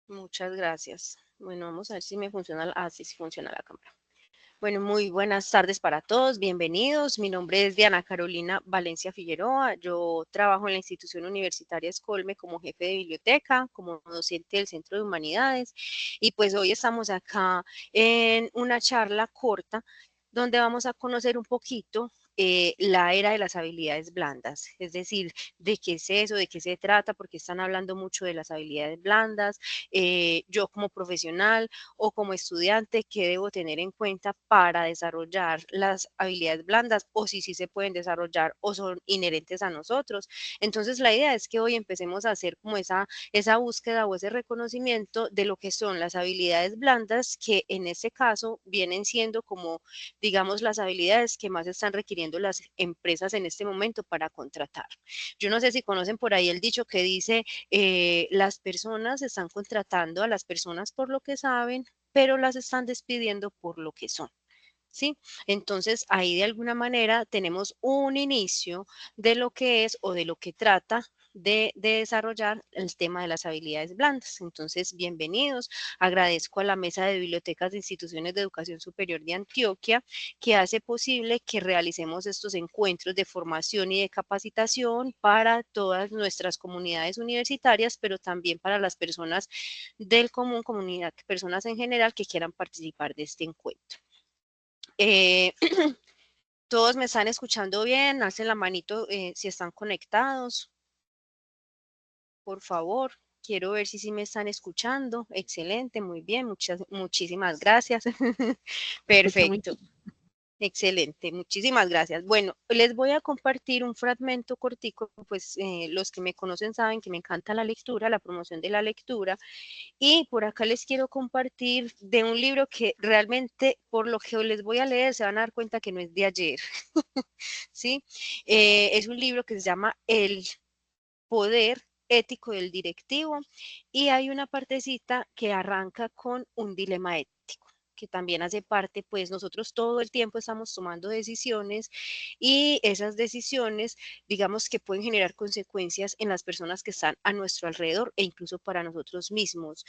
Muchas gracias. Bueno, vamos a ver si me funciona. Sí, sí funciona la cámara. Bueno, muy buenas tardes para todos, bienvenidos. Mi nombre es Diana Carolina Valencia Figueroa. Yo trabajo en la institución universitaria Escolme como jefe de biblioteca, como docente del Centro de Humanidades. Y pues hoy estamos acá en una charla corta donde vamos a conocer un poquito la era de las habilidades blandas, es decir, de qué es eso, de qué se trata, porque están hablando mucho de las habilidades blandas, yo como profesional o como estudiante, qué debo tener en cuenta para desarrollar las habilidades blandas o si sí se pueden desarrollar o son inherentes a nosotros. Entonces, la idea es que hoy empecemos a hacer como esa búsqueda o ese reconocimiento de lo que son las habilidades blandas, que en este caso vienen siendo como, digamos, las habilidades que más están requiriendo las empresas en este momento para contratar. Yo no sé si conocen por ahí el dicho que dice, las personas están contratando a las personas por lo que saben, pero las están despidiendo por lo que son. ¿Sí? Entonces, ahí de alguna manera tenemos un inicio de lo que es o de lo que trata de desarrollar el tema de las habilidades blandas. Entonces, bienvenidos. Agradezco a la Mesa de Bibliotecas de Instituciones de Educación Superior de Antioquia, que hace posible que realicemos estos encuentros de formación y de capacitación para todas nuestras comunidades universitarias, pero también para las personas del común, comunidad, personas en general que quieran participar de este encuentro. Eh, Todos me están escuchando bien, hacen la manito si están conectados, por favor. Quiero ver si sí me están escuchando. Excelente, muy bien, muchísimas gracias. Escucho muy Perfecto. Excelente, muchísimas gracias. Bueno, les voy a compartir un fragmento cortico, pues los que me conocen saben que me encanta la lectura, la promoción de la lectura, y por acá les quiero compartir de un libro que realmente por lo que les voy a leer se van a dar cuenta que no es de ayer, ¿sí? Es un libro que se llama El poder ético del directivo y hay una partecita que arranca con un dilema ético que también hace parte, pues nosotros todo el tiempo estamos tomando decisiones y esas decisiones, digamos que pueden generar consecuencias en las personas que están a nuestro alrededor e incluso para nosotros mismos.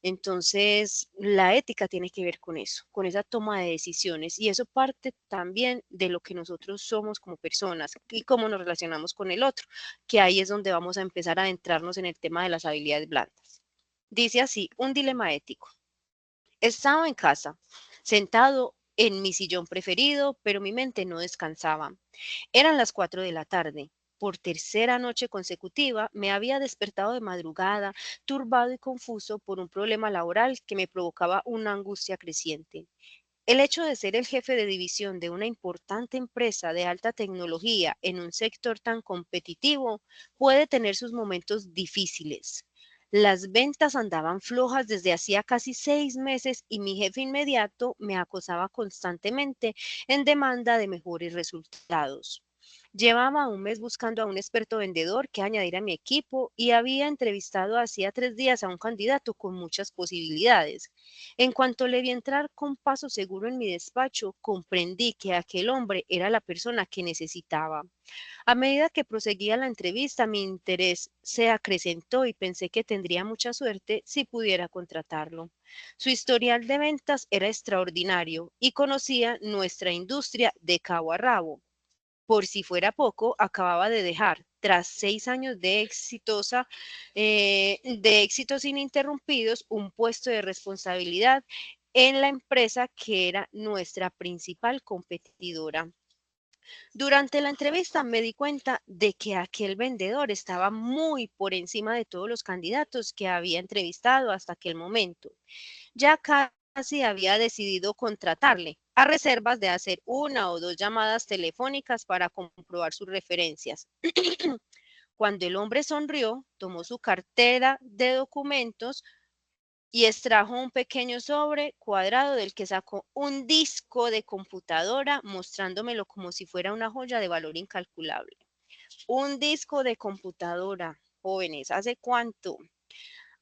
Entonces, la ética tiene que ver con eso, con esa toma de decisiones y eso parte también de lo que nosotros somos como personas y cómo nos relacionamos con el otro, que ahí es donde vamos a empezar a adentrarnos en el tema de las habilidades blandas. Dice así, un dilema ético. Estaba en casa, sentado en mi sillón preferido, pero mi mente no descansaba. Eran las 4 de la tarde. Por tercera noche consecutiva me había despertado de madrugada, turbado y confuso por un problema laboral que me provocaba una angustia creciente. El hecho de ser el jefe de división de una importante empresa de alta tecnología en un sector tan competitivo puede tener sus momentos difíciles. Las ventas andaban flojas desde hacía casi 6 meses y mi jefe inmediato me acosaba constantemente en demanda de mejores resultados. Llevaba un mes buscando a un experto vendedor que añadir a mi equipo y había entrevistado hacía 3 días a un candidato con muchas posibilidades. En cuanto le vi entrar con paso seguro en mi despacho, comprendí que aquel hombre era la persona que necesitaba. A medida que proseguía la entrevista, mi interés se acrecentó y pensé que tendría mucha suerte si pudiera contratarlo. Su historial de ventas era extraordinario y conocía nuestra industria de cabo a rabo. Por si fuera poco, acababa de dejar, tras 6 años de éxitos ininterrumpidos, un puesto de responsabilidad en la empresa que era nuestra principal competidora. Durante la entrevista me di cuenta de que aquel vendedor estaba muy por encima de todos los candidatos que había entrevistado hasta aquel momento. Ya casi había decidido contratarle, a reservas de hacer una o dos llamadas telefónicas para comprobar sus referencias. Cuando el hombre sonrió, tomó su cartera de documentos y extrajo un pequeño sobre cuadrado del que sacó un disco de computadora, mostrándomelo como si fuera una joya de valor incalculable. Un disco de computadora, jóvenes, ¿hace cuánto?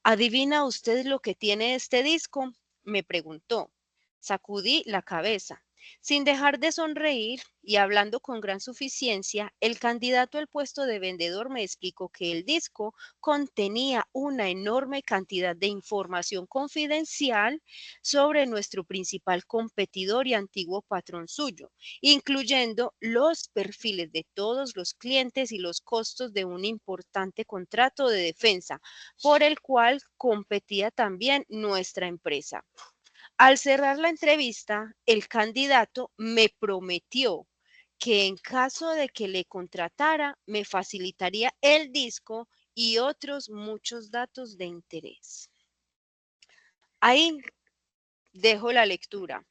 ¿Adivina usted lo que tiene este disco? Me preguntó. Sacudí la cabeza. Sin dejar de sonreír y hablando con gran suficiencia, el candidato al puesto de vendedor me explicó que el disco contenía una enorme cantidad de información confidencial sobre nuestro principal competidor y antiguo patrón suyo, incluyendo los perfiles de todos los clientes y los costos de un importante contrato de defensa por el cual competía también nuestra empresa. Al cerrar la entrevista, el candidato me prometió que en caso de que le contratara, me facilitaría el disco y otros muchos datos de interés. Ahí dejo la lectura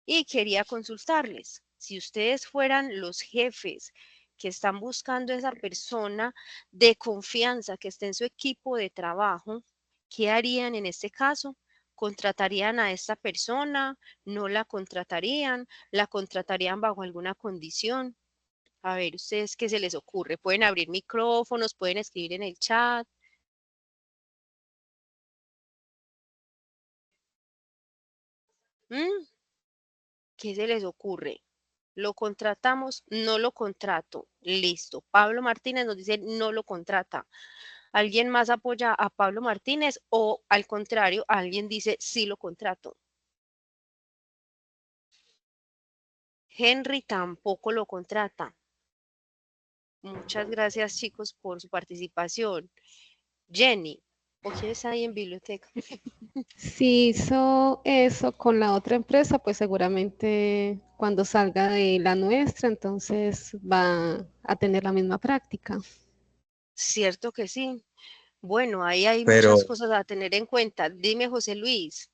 y quería consultarles. Si ustedes fueran los jefes que están buscando esa persona de confianza que esté en su equipo de trabajo, ¿qué harían en este caso? ¿Contratarían a esta persona? ¿No la contratarían? ¿La contratarían bajo alguna condición? A ver, ¿ustedes qué se les ocurre? Pueden abrir micrófonos, pueden escribir en el chat. ¿Mm? ¿Qué se les ocurre? ¿Lo contratamos? No lo contrato. Listo. Pablo Martínez nos dice no lo contrata. ¿Alguien más apoya a Pablo Martínez o al contrario, alguien dice sí lo contrato? Henry tampoco lo contrata. Muchas gracias, chicos, por su participación. Jenny, ¿o quién está ahí en biblioteca? Si hizo eso con la otra empresa, pues seguramente cuando salga de la nuestra, entonces va a tener la misma práctica. Cierto que sí. Bueno, ahí hay Pero muchas cosas a tener en cuenta. Dime, José Luis.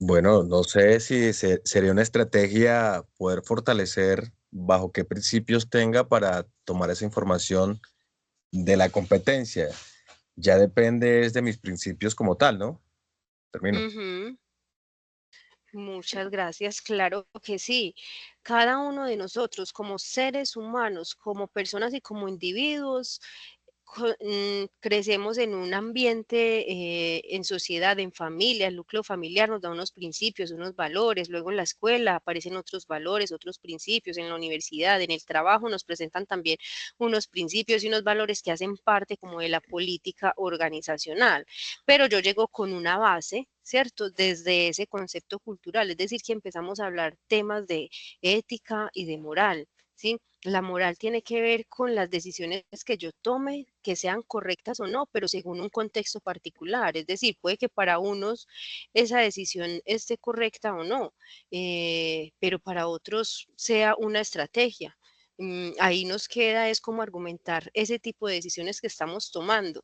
bueno, no sé si sería una estrategia poder fortalecer bajo qué principios tenga para tomar esa información de la competencia. Ya depende es de mis principios como tal, ¿no? Termino. Ujú. Muchas gracias, claro que sí. Cada uno de nosotros como seres humanos, como personas y como individuos, crecemos en un ambiente, en sociedad, en familia, el núcleo familiar nos da unos principios, unos valores, luego en la escuela aparecen otros valores, otros principios, en la universidad, en el trabajo nos presentan también unos principios y unos valores que hacen parte como de la política organizacional, pero yo llego con una base, ¿cierto? Desde ese concepto cultural, es decir, que empezamos a hablar temas de ética y de moral, ¿sí? La moral tiene que ver con las decisiones que yo tome, que sean correctas o no, pero según un contexto particular. Es decir, puede que para unos esa decisión esté correcta o no, pero para otros sea una estrategia. Ahí nos queda es como argumentar ese tipo de decisiones que estamos tomando.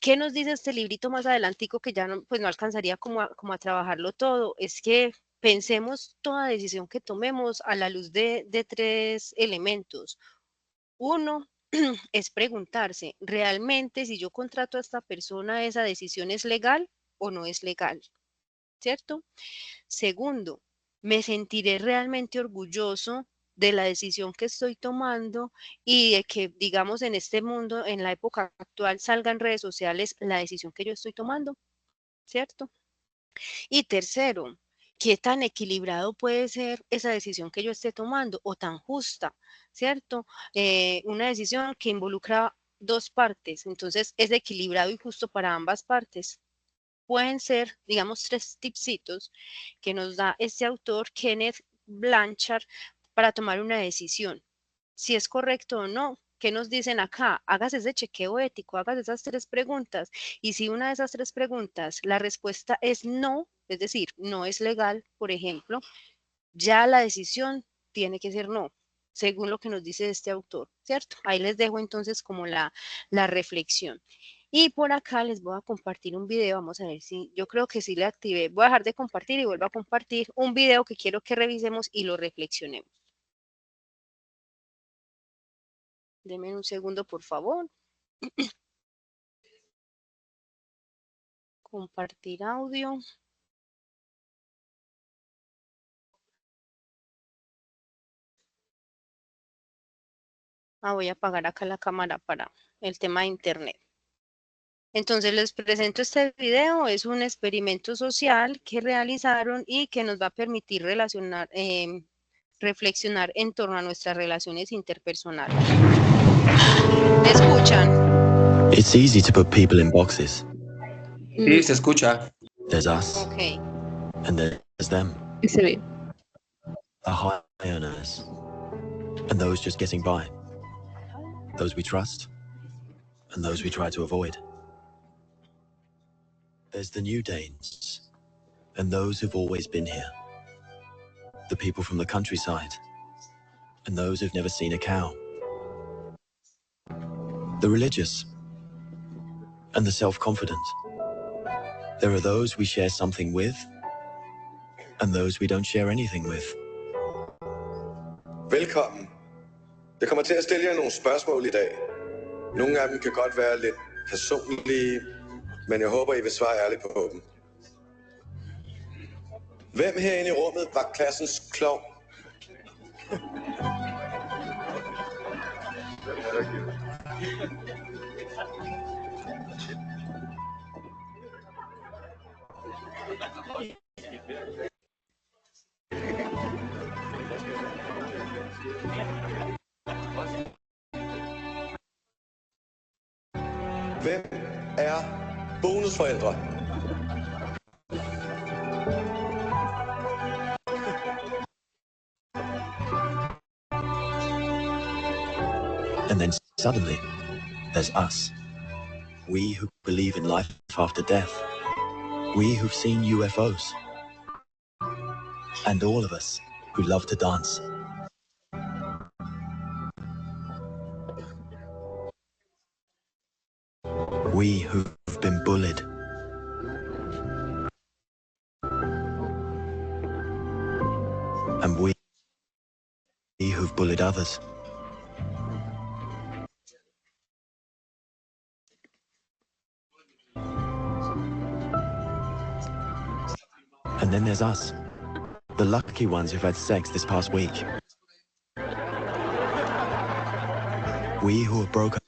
¿Qué nos dice este librito más adelantico que ya no, pues no alcanzaría como a trabajarlo todo? Es que pensemos toda decisión que tomemos a la luz de tres elementos. Uno es preguntarse, ¿realmente si yo contrato a esta persona, esa decisión es legal o no es legal? ¿Cierto? Segundo, ¿me sentiré realmente orgulloso de la decisión que estoy tomando y de que, digamos, en este mundo, en la época actual, salga en redes sociales la decisión que yo estoy tomando? ¿Cierto? Y tercero, ¿qué tan equilibrado puede ser esa decisión que yo esté tomando o tan justa? ¿Cierto? Una decisión que involucra dos partes, entonces es equilibrado y justo para ambas partes. Pueden ser, digamos, tres tipsitos que nos da este autor, Kenneth Blanchard, para tomar una decisión. Si es correcto o no. ¿Qué nos dicen acá? Hagas ese chequeo ético, hagas esas tres preguntas. Y si una de esas tres preguntas, la respuesta es no, es decir, no es legal, por ejemplo, ya la decisión tiene que ser no, según lo que nos dice este autor, ¿cierto? Ahí les dejo entonces como la reflexión. Y por acá les voy a compartir un video, vamos a ver si, yo creo que sí le activé, voy a dejar de compartir y vuelvo a compartir un video que quiero que revisemos y lo reflexionemos. Denme un segundo, por favor. Compartir audio. Voy a apagar acá la cámara para el tema de internet. Entonces les presento este video, es un experimento social que realizaron y que nos va a permitir reflexionar en torno a nuestras relaciones interpersonales. ¿Me escuchan? It's easy to put people in boxes. Sí, se escucha. There's us, Ok. and there's them. Y se ve. The high earners, and those just getting by. Those we trust, and those we try to avoid. There's the new Danes, and those who've always been here. The people from the countryside, and those who've never seen a cow. The religious, and the self-confident. There are those we share something with, and those we don't share anything with. Velkommen. Jeg kommer til at stille jer nogle spørgsmål i dag. Nogle af dem kan godt være lidt personlige, men jeg håber, I vil svare ærligt på dem. Hvem herinde i rummet var klassens klovn? Hvem er bonusforældre? And then suddenly, there's us. We who believe in life after death. We who've seen UFOs. And all of us who love to dance. We who've been bullied. And we who've bullied others. And then there's us, the lucky ones who've had sex this past week. We who have broken.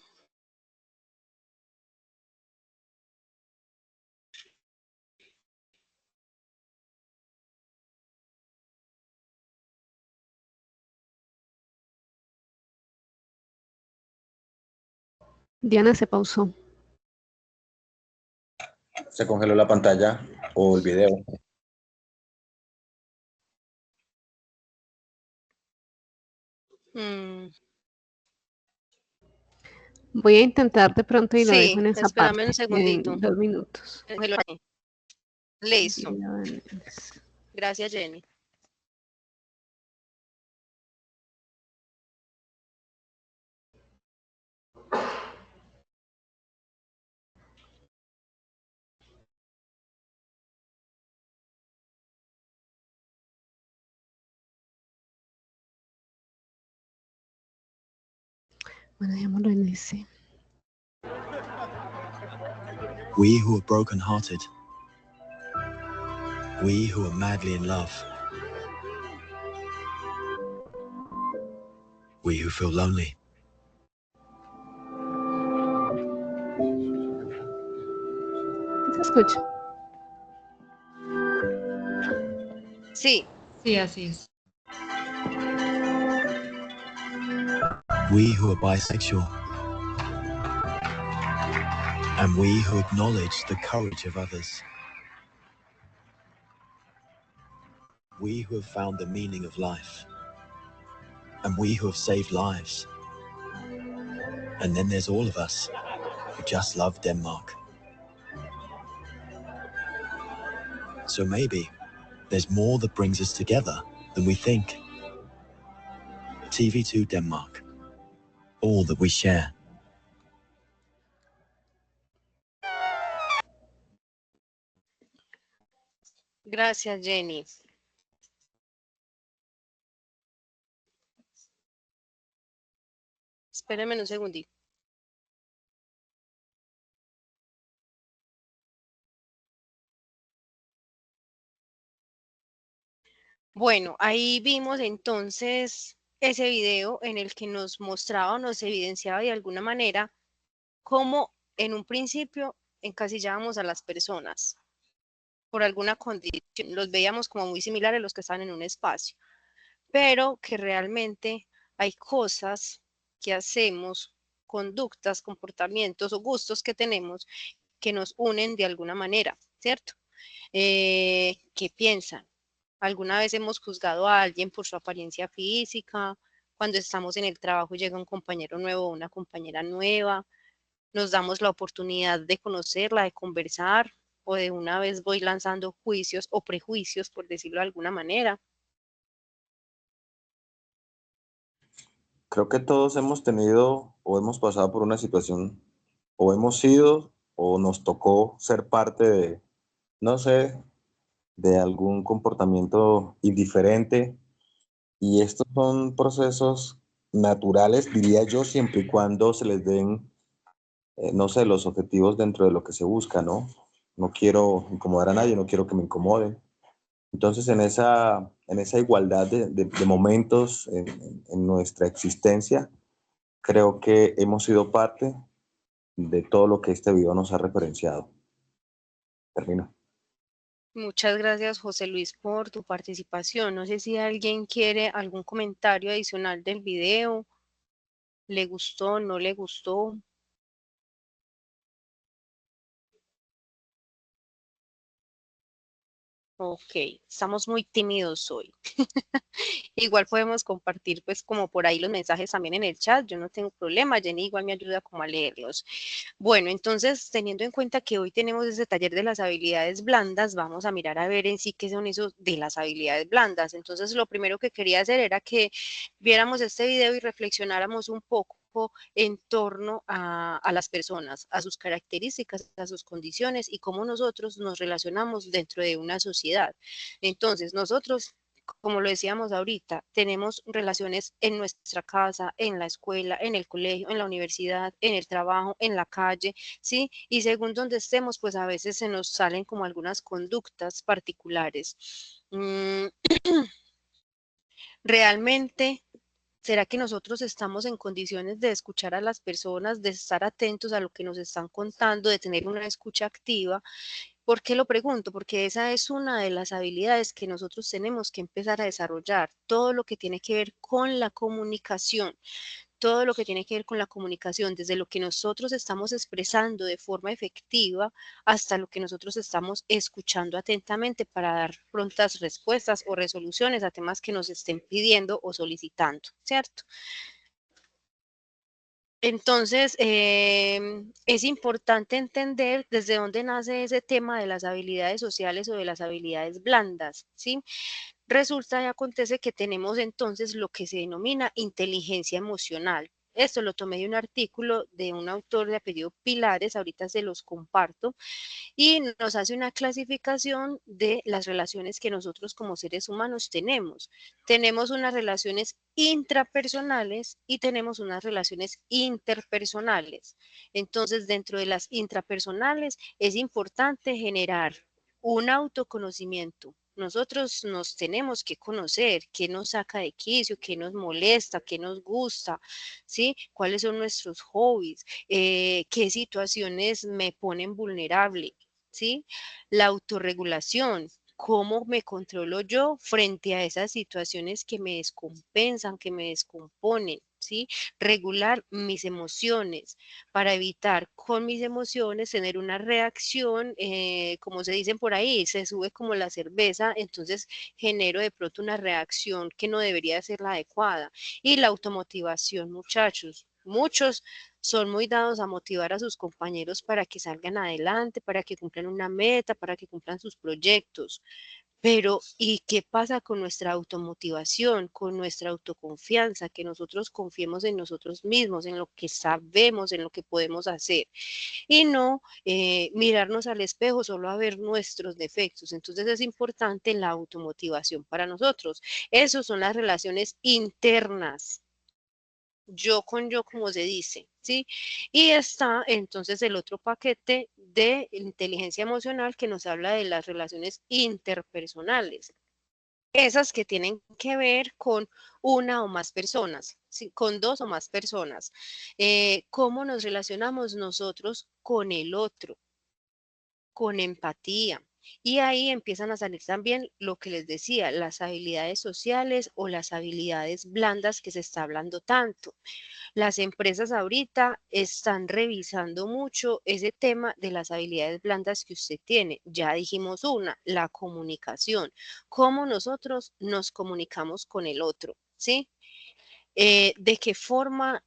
Diana se pausó. Se congeló la pantalla o el video. Voy a intentar de pronto y lo Sí, dejo en esa espérame parte. un segundito. En 2 minutos. Listo. Gracias, Jenny. Bueno, dejémoslo en ese. We who are broken-hearted. We who are madly in love. We who feel lonely. ¿Se escucha? Sí. Sí, así es. We who are bisexual. And we who acknowledge the courage of others. We who have found the meaning of life. And we who have saved lives. And then there's all of us who just love Denmark. So maybe there's more that brings us together than we think. TV2 Denmark. All that we share. Gracias, Jenny. Espérame un segundito. Bueno, ahí vimos entonces ese video en el que nos mostraba o nos evidenciaba de alguna manera cómo en un principio encasillábamos a las personas por alguna condición, los veíamos como muy similares a los que están en un espacio, pero que realmente hay cosas que hacemos, conductas, comportamientos o gustos que tenemos que nos unen de alguna manera, ¿cierto? ¿Qué piensan? ¿Alguna vez hemos juzgado a alguien por su apariencia física? Cuando estamos en el trabajo llega un compañero nuevo o una compañera nueva, nos damos la oportunidad de conocerla, de conversar, o de una vez voy lanzando juicios o prejuicios, por decirlo de alguna manera. Creo que todos hemos tenido o hemos pasado por una situación, o hemos sido o nos tocó ser parte de, no sé, de algún comportamiento indiferente. Y estos son procesos naturales, diría yo, siempre y cuando se les den, no sé, los objetivos dentro de lo que se busca, ¿no? No quiero incomodar a nadie, no quiero que me incomoden. Entonces, en esa igualdad de momentos en nuestra existencia, creo que hemos sido parte de todo lo que este video nos ha referenciado. Termino. Muchas gracias, José Luis, por tu participación. No sé si alguien quiere algún comentario adicional del video. ¿Le gustó? ¿No le gustó? Ok, estamos muy tímidos hoy. Igual podemos compartir pues como por ahí los mensajes también en el chat, yo no tengo problema, Jenny igual me ayuda como a leerlos. Bueno, entonces teniendo en cuenta que hoy tenemos ese taller de las habilidades blandas, vamos a mirar a ver en sí qué son esos de las habilidades blandas. Entonces lo primero que quería hacer era que viéramos este video y reflexionáramos un poco en torno a las personas, a sus características, a sus condiciones y cómo nosotros nos relacionamos dentro de una sociedad. Entonces, nosotros, como lo decíamos ahorita, tenemos relaciones en nuestra casa, en la escuela, en el colegio, en la universidad, en el trabajo, en la calle, ¿sí? Y según donde estemos, pues a veces se nos salen como algunas conductas particulares. Realmente, ¿será que nosotros estamos en condiciones de escuchar a las personas, de estar atentos a lo que nos están contando, de tener una escucha activa? ¿Por qué lo pregunto? Porque esa es una de las habilidades que nosotros tenemos que empezar a desarrollar, todo lo que tiene que ver con la comunicación, todo lo que tiene que ver con la comunicación, desde lo que nosotros estamos expresando de forma efectiva hasta lo que nosotros estamos escuchando atentamente para dar prontas respuestas o resoluciones a temas que nos estén pidiendo o solicitando, ¿cierto? Entonces, es importante entender desde dónde nace ese tema de las habilidades sociales o de las habilidades blandas, ¿sí? Resulta y acontece que tenemos entonces lo que se denomina inteligencia emocional. Esto lo tomé de un artículo de un autor de apellido Pilares, ahorita se los comparto, y nos hace una clasificación de las relaciones que nosotros como seres humanos tenemos. Tenemos unas relaciones intrapersonales y tenemos unas relaciones interpersonales. Entonces, dentro de las intrapersonales es importante generar un autoconocimiento. Nosotros nos tenemos que conocer qué nos saca de quicio, qué nos molesta, qué nos gusta, ¿sí? ¿Cuáles son nuestros hobbies? ¿Qué situaciones me ponen vulnerable? ¿Sí? La autorregulación, cómo me controlo yo frente a esas situaciones que me descompensan, que me descomponen, ¿sí? Regular mis emociones para evitar con mis emociones tener una reacción, como se dicen por ahí, se sube como la cerveza, entonces genero de pronto una reacción que no debería ser la adecuada. Y la automotivación, muchachos, muchos son muy dados a motivar a sus compañeros para que salgan adelante, para que cumplan una meta, para que cumplan sus proyectos. Pero, ¿y qué pasa con nuestra automotivación, con nuestra autoconfianza? Que nosotros confiemos en nosotros mismos, en lo que sabemos, en lo que podemos hacer. Y no mirarnos al espejo solo a ver nuestros defectos. Entonces es importante la automotivación para nosotros. Esas son las relaciones internas, yo con yo, como se dice, ¿sí? Y está entonces el otro paquete de inteligencia emocional que nos habla de las relaciones interpersonales. Esas que tienen que ver con una o más personas, ¿sí? Con dos o más personas. ¿Cómo nos relacionamos nosotros con el otro? con empatía. Y ahí empiezan a salir también lo que les decía, las habilidades sociales o las habilidades blandas que se está hablando tanto. Las empresas ahorita están revisando mucho ese tema de las habilidades blandas que usted tiene. Ya dijimos una, la comunicación, cómo nosotros nos comunicamos con el otro, ¿sí? De qué forma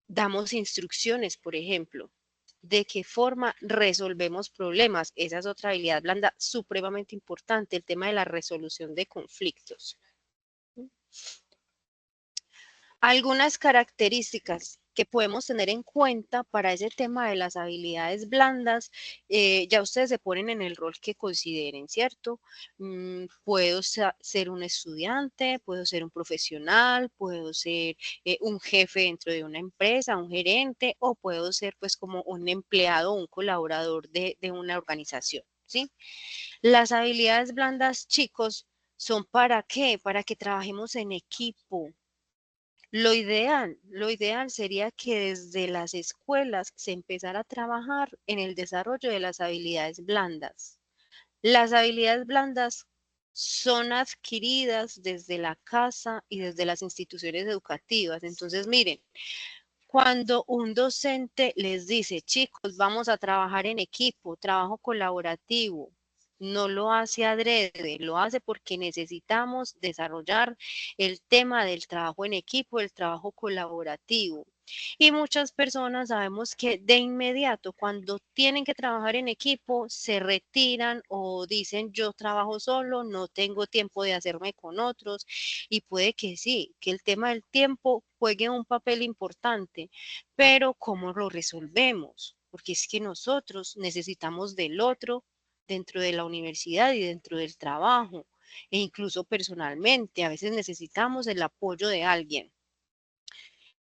damos instrucciones, por ejemplo. De qué forma resolvemos problemas. Esa es otra habilidad blanda supremamente importante, el tema de la resolución de conflictos. Algunas características que podemos tener en cuenta para ese tema de las habilidades blandas, ya ustedes se ponen en el rol que consideren, ¿cierto? Puedo ser un estudiante, puedo ser un profesional, puedo ser un jefe dentro de una empresa, un gerente, o puedo ser pues como un empleado o un colaborador de una organización, ¿sí? Las habilidades blandas, chicos, ¿son para qué? Para que trabajemos en equipo. Lo ideal sería que desde las escuelas se empezara a trabajar en el desarrollo de las habilidades blandas. Las habilidades blandas son adquiridas desde la casa y desde las instituciones educativas. Entonces, miren, cuando un docente les dice, chicos, vamos a trabajar en equipo, trabajo colaborativo, no lo hace adrede, lo hace porque necesitamos desarrollar el tema del trabajo en equipo, el trabajo colaborativo. Y muchas personas sabemos que de inmediato, cuando tienen que trabajar en equipo, se retiran o dicen yo trabajo solo, no tengo tiempo de hacerme con otros. Y puede que sí, que el tema del tiempo juegue un papel importante, pero ¿cómo lo resolvemos? Porque es que nosotros necesitamos del otro dentro de la universidad y dentro del trabajo, e incluso personalmente, a veces necesitamos el apoyo de alguien.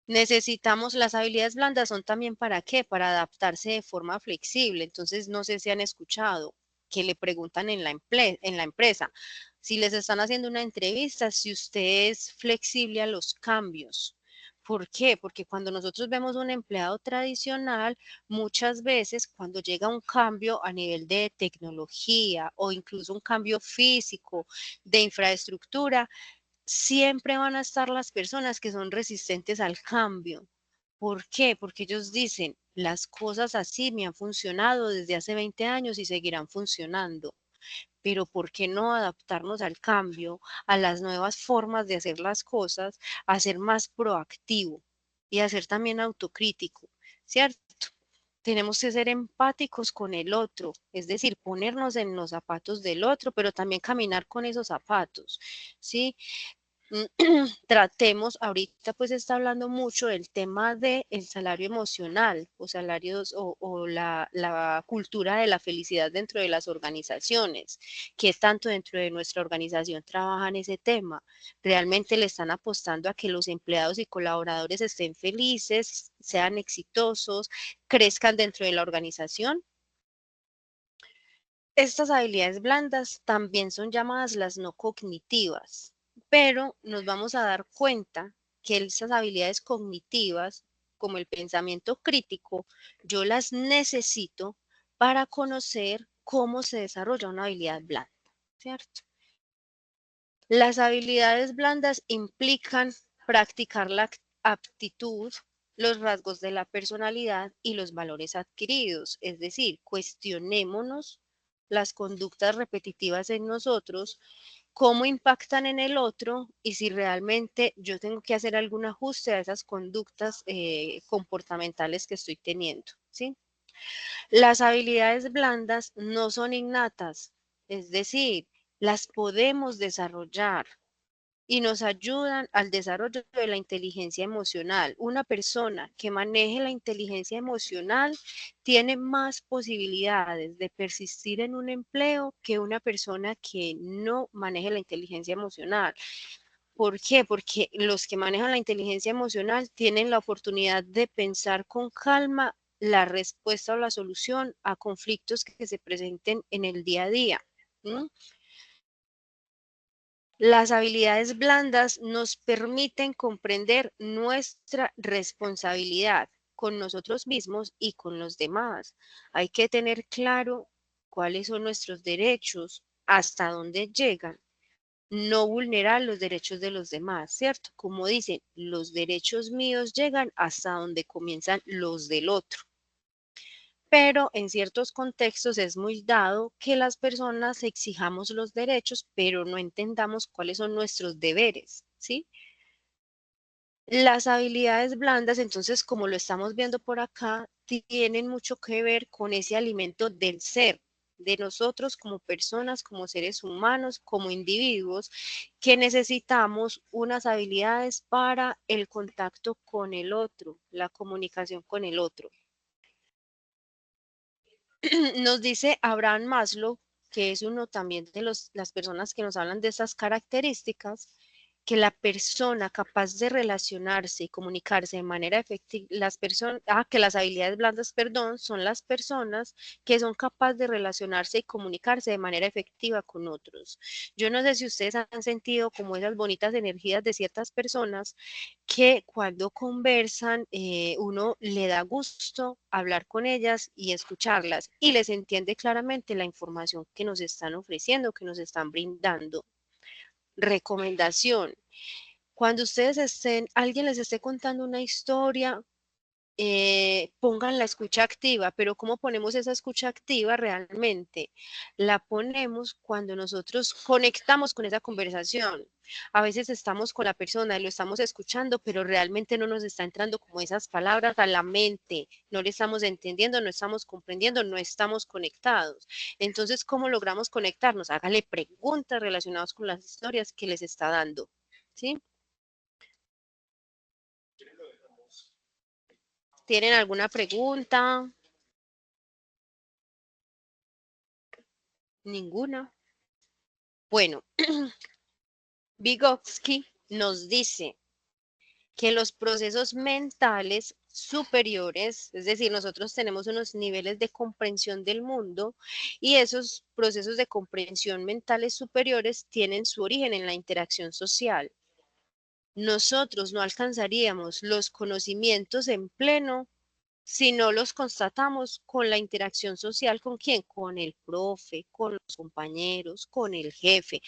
Necesitamos las habilidades blandas, son también para qué, para adaptarse de forma flexible. Entonces, no sé si han escuchado que le preguntan en la empresa, si les están haciendo una entrevista, si usted es flexible a los cambios. ¿Por qué? Porque cuando nosotros vemos un empleado tradicional, muchas veces cuando llega un cambio a nivel de tecnología o incluso un cambio físico de infraestructura, siempre van a estar las personas que son resistentes al cambio. ¿Por qué? Porque ellos dicen, las cosas así me han funcionado desde hace 20 años y seguirán funcionando. Pero ¿por qué no adaptarnos al cambio, a las nuevas formas de hacer las cosas, a ser más proactivo y a ser también autocrítico? ¿Cierto? Tenemos que ser empáticos con el otro, es decir, ponernos en los zapatos del otro, pero también caminar con esos zapatos, ¿sí? Tratemos, ahorita pues está hablando mucho del tema del salario emocional o salarios o la cultura de la felicidad dentro de las organizaciones, que tanto dentro de nuestra organización trabajan ese tema. Realmente le están apostando a que los empleados y colaboradores estén felices, sean exitosos, crezcan dentro de la organización. Estas habilidades blandas también son llamadas las no cognitivas, pero nos vamos a dar cuenta que esas habilidades cognitivas, como el pensamiento crítico, yo las necesito para conocer cómo se desarrolla una habilidad blanda, ¿cierto? Las habilidades blandas implican practicar la aptitud, los rasgos de la personalidad y los valores adquiridos, es decir, cuestionémonos las conductas repetitivas en nosotros, cómo impactan en el otro y si realmente yo tengo que hacer algún ajuste a esas conductas comportamentales que estoy teniendo, ¿sí? Las habilidades blandas no son innatas, es decir, las podemos desarrollar y nos ayudan al desarrollo de la inteligencia emocional. Una persona que maneje la inteligencia emocional tiene más posibilidades de persistir en un empleo que una persona que no maneje la inteligencia emocional. ¿Por qué? Porque los que manejan la inteligencia emocional tienen la oportunidad de pensar con calma la respuesta o la solución a conflictos que se presenten en el día a día. Las habilidades blandas nos permiten comprender nuestra responsabilidad con nosotros mismos y con los demás. Hay que tener claro cuáles son nuestros derechos, hasta dónde llegan, no vulnerar los derechos de los demás, ¿cierto? Como dicen, los derechos míos llegan hasta donde comienzan los del otro. Pero en ciertos contextos es muy dado que las personas exijamos los derechos, pero no entendamos cuáles son nuestros deberes, ¿sí? Las habilidades blandas, entonces, como lo estamos viendo por acá, tienen mucho que ver con ese alimento del ser, de nosotros como personas, como seres humanos, como individuos, que necesitamos unas habilidades para el contacto con el otro, la comunicación con el otro. Nos dice Abraham Maslow, que es uno también de las personas que nos hablan de esas características, que la persona capaz de relacionarse y comunicarse de manera efectiva, que las habilidades blandas, perdón, son las personas que son capaces de relacionarse y comunicarse de manera efectiva con otros. Yo no sé si ustedes han sentido como esas bonitas energías de ciertas personas que cuando conversan, uno le da gusto hablar con ellas y escucharlas y les entiende claramente la información que nos están ofreciendo, que nos están brindando. Recomendación: cuando alguien les esté contando una historia, pongan la escucha activa, pero ¿cómo ponemos esa escucha activa realmente? La ponemos cuando nosotros conectamos con esa conversación. A veces estamos con la persona y lo estamos escuchando, pero realmente no nos está entrando como esas palabras a la mente, no le estamos entendiendo, no estamos comprendiendo, no estamos conectados. Entonces, ¿cómo logramos conectarnos? Hágale preguntas relacionadas con las historias que les está dando, ¿sí? ¿Tienen alguna pregunta? Ninguna. Bueno, Vygotsky nos dice que los procesos mentales superiores, es decir, nosotros tenemos unos niveles de comprensión del mundo y esos procesos de comprensión mentales superiores tienen su origen en la interacción social. Nosotros no alcanzaríamos los conocimientos en pleno si no los constatamos con la interacción social. ¿Con quién? Con el profe, con los compañeros, con el jefe.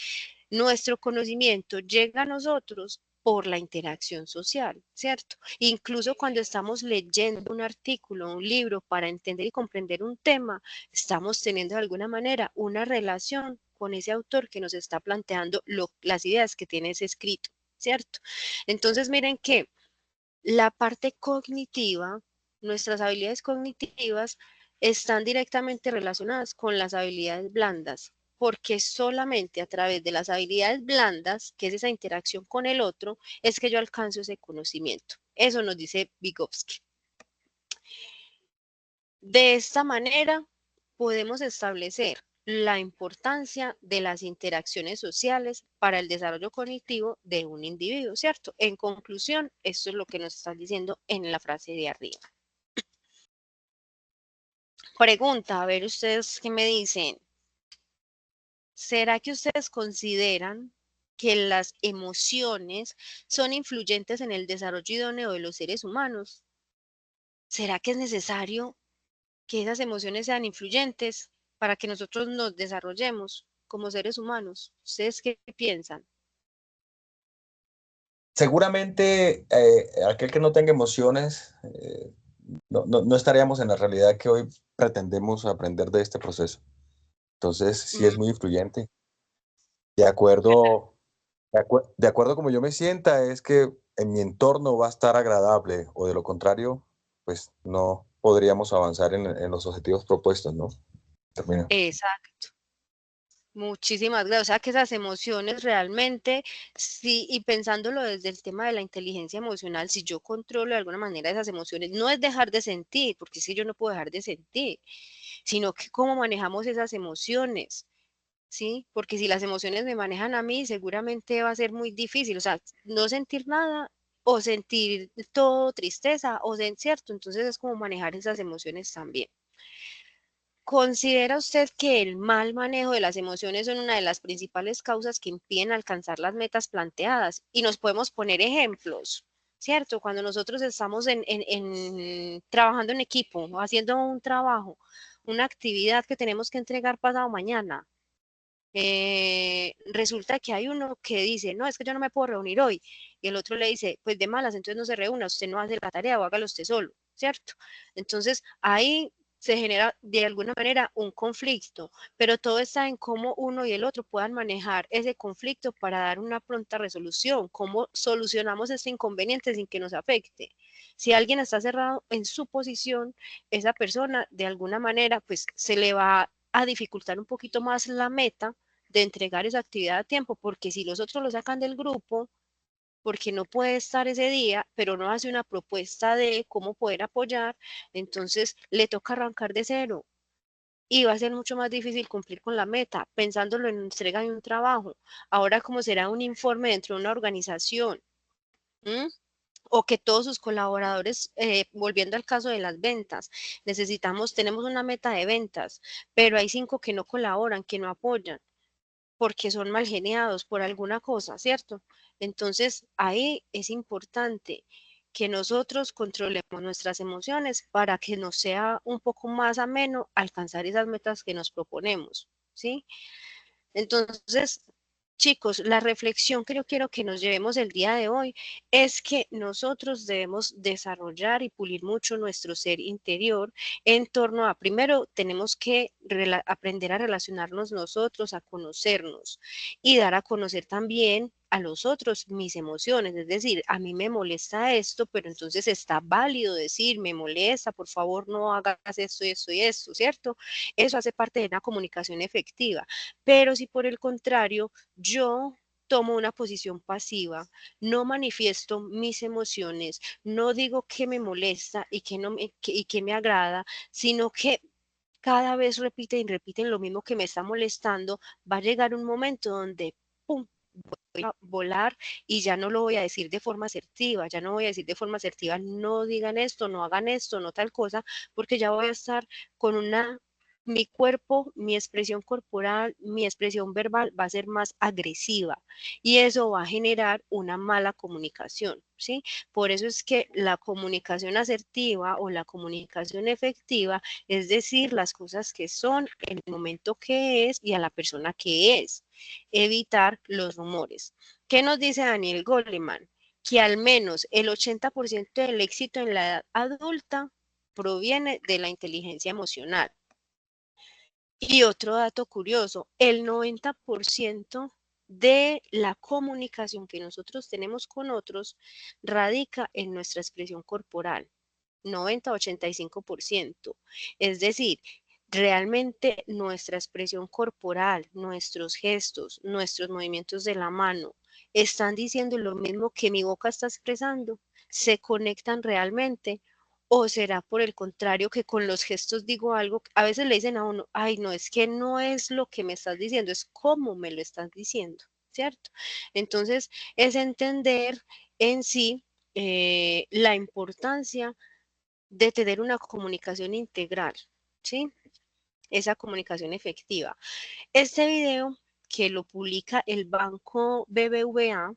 Nuestro conocimiento llega a nosotros por la interacción social, ¿cierto? Incluso cuando estamos leyendo un artículo, un libro para entender y comprender un tema, estamos teniendo de alguna manera una relación con ese autor que nos está planteando las ideas que tiene ese escrito, ¿cierto? Entonces, miren que la parte cognitiva, nuestras habilidades cognitivas están directamente relacionadas con las habilidades blandas, porque solamente a través de las habilidades blandas, que es esa interacción con el otro, es que yo alcanzo ese conocimiento. Eso nos dice Vygotsky. De esta manera, podemos establecer la importancia de las interacciones sociales para el desarrollo cognitivo de un individuo, ¿cierto? En conclusión, esto es lo que nos están diciendo en la frase de arriba. Pregunta, a ver ustedes qué me dicen. ¿Será que ustedes consideran que las emociones son influyentes en el desarrollo idóneo de los seres humanos? ¿Será que es necesario que esas emociones sean influyentes para que nosotros nos desarrollemos como seres humanos? ¿Ustedes qué piensan? Seguramente aquel que no tenga emociones, no estaríamos en la realidad que hoy pretendemos aprender de este proceso. Entonces, sí es muy influyente. De acuerdo como yo me sienta, es que en mi entorno va a estar agradable, o de lo contrario, pues no podríamos avanzar en los objetivos propuestos, ¿no? Termino. Exacto. Muchísimas gracias. O sea, que esas emociones realmente, sí, y pensándolo desde el tema de la inteligencia emocional, si yo controlo de alguna manera esas emociones, no es dejar de sentir, porque es que yo no puedo dejar de sentir, sino que cómo manejamos esas emociones, ¿sí? Porque si las emociones me manejan a mí, seguramente va a ser muy difícil, o sea, no sentir nada o sentir todo tristeza o cierto, entonces es como manejar esas emociones también. ¿Considera usted que el mal manejo de las emociones son una de las principales causas que impiden alcanzar las metas planteadas? Y nos podemos poner ejemplos, ¿cierto? Cuando nosotros estamos trabajando en equipo o haciendo un trabajo, una actividad que tenemos que entregar pasado mañana. Resulta que hay uno que dice, no, es que yo no me puedo reunir hoy, y el otro le dice, pues de malas, entonces no se reúna, usted no hace la tarea o hágalo usted solo, ¿cierto? Entonces ahí se genera de alguna manera un conflicto, pero todo está en cómo uno y el otro puedan manejar ese conflicto para dar una pronta resolución, cómo solucionamos este inconveniente sin que nos afecte. Si alguien está cerrado en su posición, esa persona de alguna manera pues se le va a dificultar un poquito más la meta de entregar esa actividad a tiempo, porque si los otros lo sacan del grupo, porque no puede estar ese día, pero no hace una propuesta de cómo poder apoyar, entonces le toca arrancar de cero y va a ser mucho más difícil cumplir con la meta, pensándolo en entrega de un trabajo. Ahora, como será un informe dentro de una organización, ¿m? O que todos sus colaboradores, volviendo al caso de las ventas, tenemos una meta de ventas, pero hay 5 que no colaboran, que no apoyan porque son mal geniados por alguna cosa, ¿cierto? Entonces, ahí es importante que nosotros controlemos nuestras emociones para que nos sea un poco más ameno alcanzar esas metas que nos proponemos, ¿sí? Entonces, chicos, la reflexión que yo quiero que nos llevemos el día de hoy es que nosotros debemos desarrollar y pulir mucho nuestro ser interior en torno a, primero, tenemos que aprender a relacionarnos nosotros, a conocernos y dar a conocer también a los otros mis emociones, es decir, a mí me molesta esto, pero entonces está válido decir, me molesta, por favor no hagas esto y esto y esto, ¿cierto? Eso hace parte de una comunicación efectiva. Pero si por el contrario yo tomo una posición pasiva, no manifiesto mis emociones, no digo que me molesta y que, no y que me agrada, sino que cada vez repiten y repiten lo mismo que me está molestando, va a llegar un momento donde, ¡pum!, voy a volar y ya no lo voy a decir de forma asertiva, ya no voy a decir de forma asertiva, no digan esto, no hagan esto, no tal cosa, porque ya voy a estar con mi cuerpo, mi expresión corporal, mi expresión verbal va a ser más agresiva y eso va a generar una mala comunicación, ¿sí? Por eso es que la comunicación asertiva o la comunicación efectiva es decir las cosas que son en el momento que es y a la persona que es. Evitar los rumores. ¿Qué nos dice Daniel Goleman? Que al menos el 80% del éxito en la edad adulta proviene de la inteligencia emocional. Y otro dato curioso, el 90% de la comunicación que nosotros tenemos con otros radica en nuestra expresión corporal. 90-85%. Es decir, realmente nuestra expresión corporal, nuestros gestos, nuestros movimientos de la mano, están diciendo lo mismo que mi boca está expresando, se conectan realmente. ¿O será por el contrario que con los gestos digo algo? A veces le dicen a uno, ay, no, es que no es lo que me estás diciendo, es cómo me lo estás diciendo, ¿cierto? Entonces, es entender en sí la importancia de tener una comunicación integral, ¿sí? Esa comunicación efectiva. Este video que lo publica el banco BBVA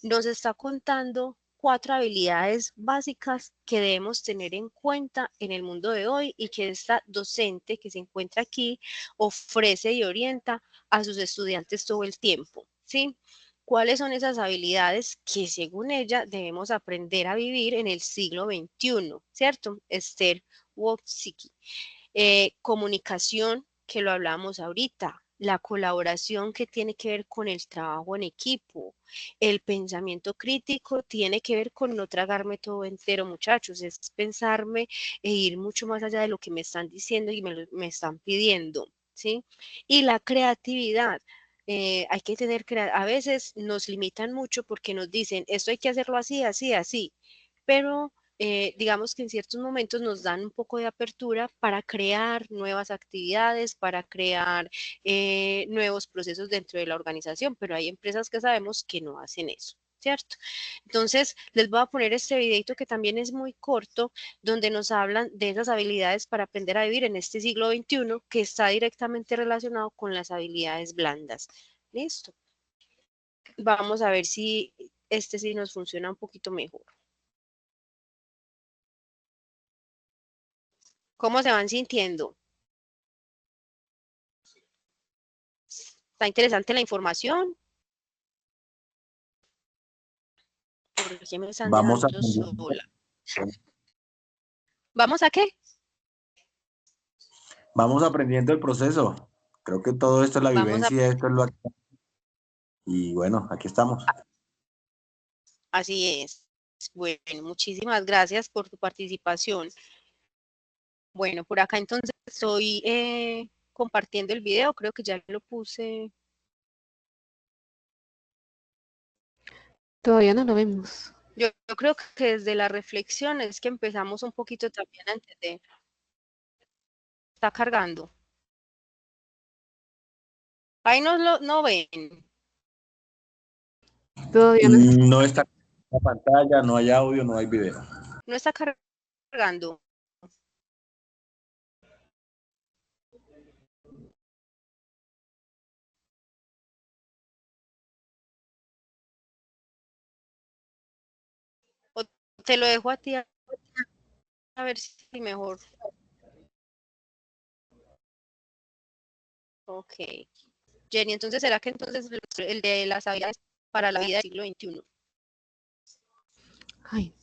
nos está contando 4 habilidades básicas que debemos tener en cuenta en el mundo de hoy y que esta docente que se encuentra aquí ofrece y orienta a sus estudiantes todo el tiempo, ¿sí? ¿Cuáles son esas habilidades que según ella debemos aprender a vivir en el siglo XXI? ¿Cierto? Esther Wojcicki. Comunicación, que lo hablamos ahorita, la colaboración que tiene que ver con el trabajo en equipo, el pensamiento crítico tiene que ver con no tragarme todo entero, muchachos, es pensarme e ir mucho más allá de lo que me están diciendo y me están pidiendo, ¿sí? Y la creatividad. Hay que tener, a veces nos limitan mucho porque nos dicen, esto hay que hacerlo así, así, así, pero digamos que en ciertos momentos nos dan un poco de apertura para crear nuevas actividades, para crear nuevos procesos dentro de la organización, pero hay empresas que sabemos que no hacen eso, ¿cierto? Entonces, les voy a poner este videito que también es muy corto, donde nos hablan de esas habilidades para aprender a vivir en este siglo XXI, que está directamente relacionado con las habilidades blandas. ¿Listo? Vamos a ver si este sí nos funciona un poquito mejor. ¿Cómo se van sintiendo? Está interesante la información. ¿Por qué me están Vamos a dejando sola? ¿Vamos a qué? Vamos aprendiendo el proceso. Creo que todo esto es la Vamos a, vivencia, esto es lo... Y bueno, aquí estamos. así es. Bueno, muchísimas gracias por tu participación. Bueno, por acá entonces estoy compartiendo el video, creo que ya lo puse. Todavía no lo vemos. Yo creo que desde la reflexión es que empezamos un poquito también a entender. Está cargando. Ahí no ven. Todavía no está. No está en la pantalla, no hay audio, no hay video. No está cargando. O te lo dejo a ti a ver si mejor. Ok. Jenny, entonces, ¿será que entonces el de las habilidades para la vida del siglo XXI? Ay.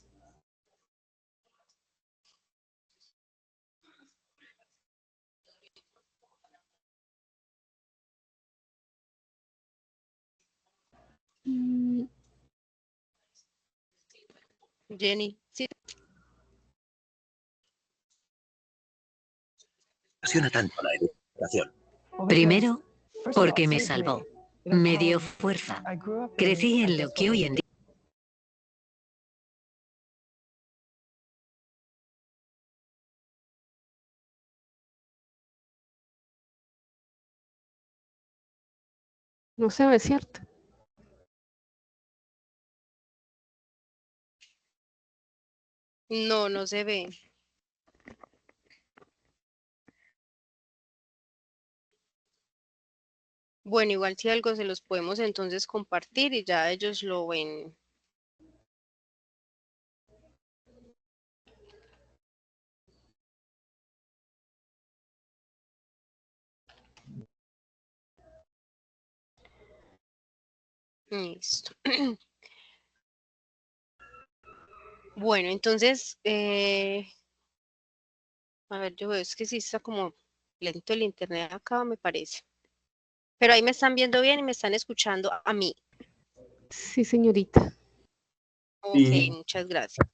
Jenny, sí. Apasiona tanto la educación. Primero, porque me salvó. Me dio fuerza. Crecí en lo que hoy en día. No se ve, ¿cierto? No, no se ve. Bueno, igual si algo se los podemos entonces compartir y ya ellos lo ven. Listo. Bueno, entonces, a ver, yo veo, es que sí está como lento el internet acá, me parece. Pero ahí me están viendo bien y me están escuchando a mí. Sí, señorita. Ok, Sí. muchas gracias.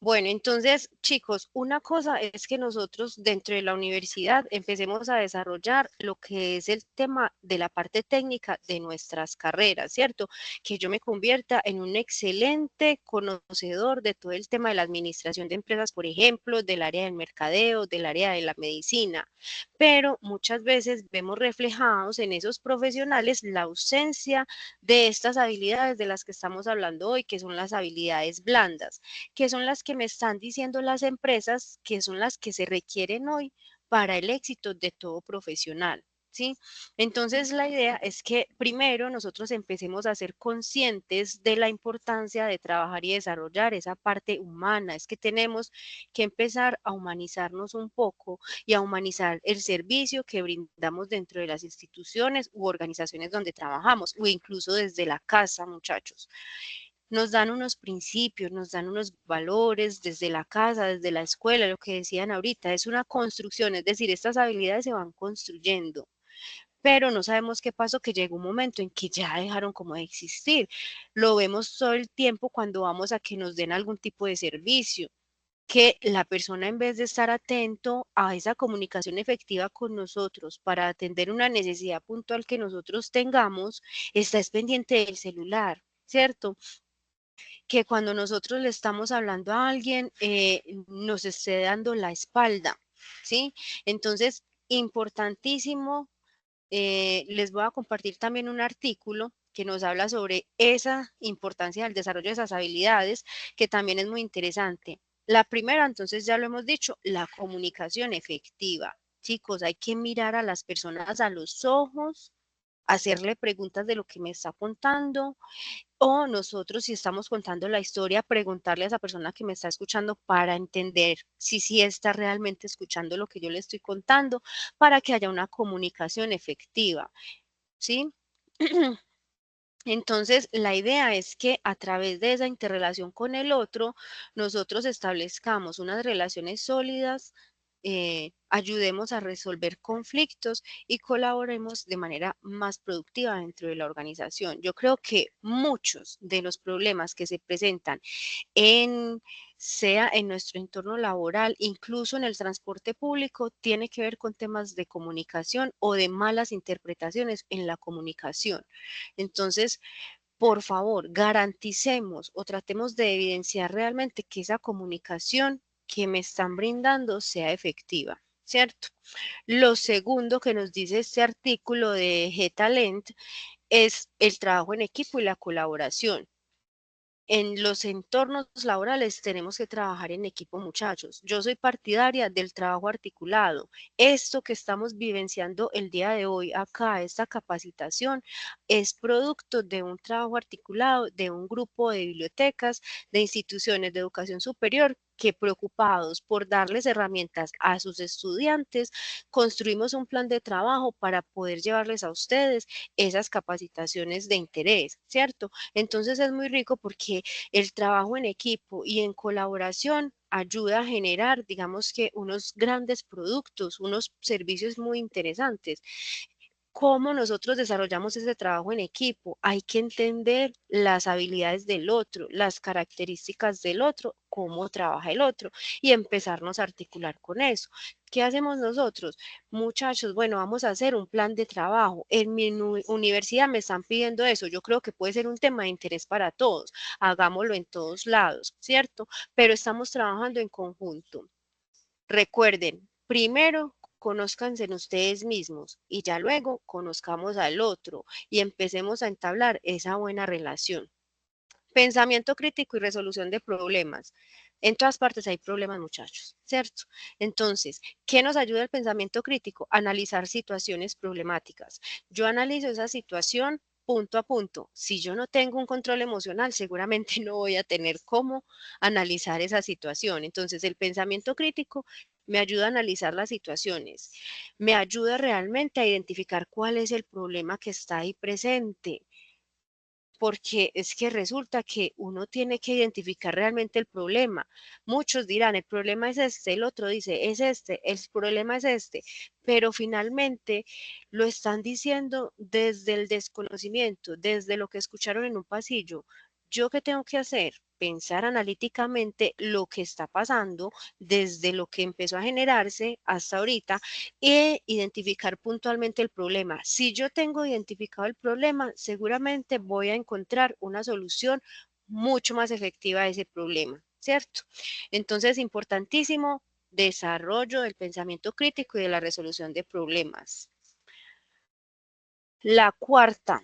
Bueno, entonces, chicos, una cosa es que nosotros dentro de la universidad empecemos a desarrollar lo que es el tema de la parte técnica de nuestras carreras, ¿cierto? Que yo me convierta en un excelente conocedor de todo el tema de la administración de empresas, por ejemplo, del área del mercadeo, del área de la medicina. Pero muchas veces vemos reflejados en esos profesionales la ausencia de estas habilidades de las que estamos hablando hoy, que son las habilidades blandas, que son las que me están diciendo las empresas, que son las que se requieren hoy para el éxito de todo profesional. ¿Sí? Entonces la idea es que primero nosotros empecemos a ser conscientes de la importancia de trabajar y desarrollar esa parte humana. Es que tenemos que empezar a humanizarnos un poco y a humanizar el servicio que brindamos dentro de las instituciones u organizaciones donde trabajamos o incluso desde la casa, muchachos. Nos dan unos principios, nos dan unos valores desde la casa, desde la escuela, lo que decían ahorita, es una construcción, es decir, estas habilidades se van construyendo, pero no sabemos qué pasó, que llegó un momento en que ya dejaron como de existir. Lo vemos todo el tiempo cuando vamos a que nos den algún tipo de servicio, que la persona en vez de estar atento a esa comunicación efectiva con nosotros para atender una necesidad puntual que nosotros tengamos, está pendiente del celular, ¿cierto? Que cuando nosotros le estamos hablando a alguien, nos esté dando la espalda, ¿sí? Entonces, importantísimo, les voy a compartir también un artículo que nos habla sobre esa importancia del desarrollo de esas habilidades, que también es muy interesante. La primera, entonces ya lo hemos dicho, la comunicación efectiva. Chicos, hay que mirar a las personas a los ojos, hacerle preguntas de lo que me está contando, o nosotros, si estamos contando la historia, preguntarle a esa persona que me está escuchando para entender si sí está realmente escuchando lo que yo le estoy contando, para que haya una comunicación efectiva. ¿sí? Entonces, la idea es que a través de esa interrelación con el otro, nosotros establezcamos unas relaciones sólidas, ayudemos a resolver conflictos y colaboremos de manera más productiva dentro de la organización. Yo creo que muchos de los problemas que se presentan sea en nuestro entorno laboral, incluso en el transporte público, tiene que ver con temas de comunicación o de malas interpretaciones en la comunicación. Entonces, por favor, garanticemos o tratemos de evidenciar realmente que esa comunicación que me están brindando sea efectiva, ¿cierto? Lo segundo que nos dice este artículo de G-Talent es el trabajo en equipo y la colaboración. En los entornos laborales tenemos que trabajar en equipo, muchachos. Yo soy partidaria del trabajo articulado. Esto que estamos vivenciando el día de hoy acá, esta capacitación, es producto de un trabajo articulado de un grupo de bibliotecas, de instituciones de educación superior que, preocupados por darles herramientas a sus estudiantes, construimos un plan de trabajo para poder llevarles a ustedes esas capacitaciones de interés, ¿cierto? Entonces es muy rico porque el trabajo en equipo y en colaboración ayuda a generar, digamos que, unos grandes productos, unos servicios muy interesantes. ¿Cómo nosotros desarrollamos ese trabajo en equipo? Hay que entender las habilidades del otro, las características del otro, cómo trabaja el otro y empezarnos a articular con eso. ¿Qué hacemos nosotros? Muchachos, bueno, vamos a hacer un plan de trabajo. En mi universidad me están pidiendo eso. Yo creo que puede ser un tema de interés para todos. Hagámoslo en todos lados, ¿cierto? Pero estamos trabajando en conjunto. Recuerden, primero conózcanse en ustedes mismos y ya luego conozcamos al otro y empecemos a entablar esa buena relación. Pensamiento crítico y resolución de problemas. En todas partes hay problemas, muchachos, ¿cierto? Entonces, ¿qué nos ayuda el pensamiento crítico? Analizar situaciones problemáticas. Yo analizo esa situación punto a punto. Si yo no tengo un control emocional, seguramente no voy a tener cómo analizar esa situación. Entonces, el pensamiento crítico me ayuda a analizar las situaciones, me ayuda realmente a identificar cuál es el problema que está ahí presente, porque es que resulta que uno tiene que identificar realmente el problema. Muchos dirán, el problema es este, el otro dice, es este, el problema es este, pero finalmente lo están diciendo desde el desconocimiento, desde lo que escucharon en un pasillo. ¿Yo qué tengo que hacer? Pensar analíticamente lo que está pasando desde lo que empezó a generarse hasta ahorita e identificar puntualmente el problema. Si yo tengo identificado el problema, seguramente voy a encontrar una solución mucho más efectiva a ese problema, ¿cierto? Entonces, importantísimo desarrollo del pensamiento crítico y de la resolución de problemas. La cuarta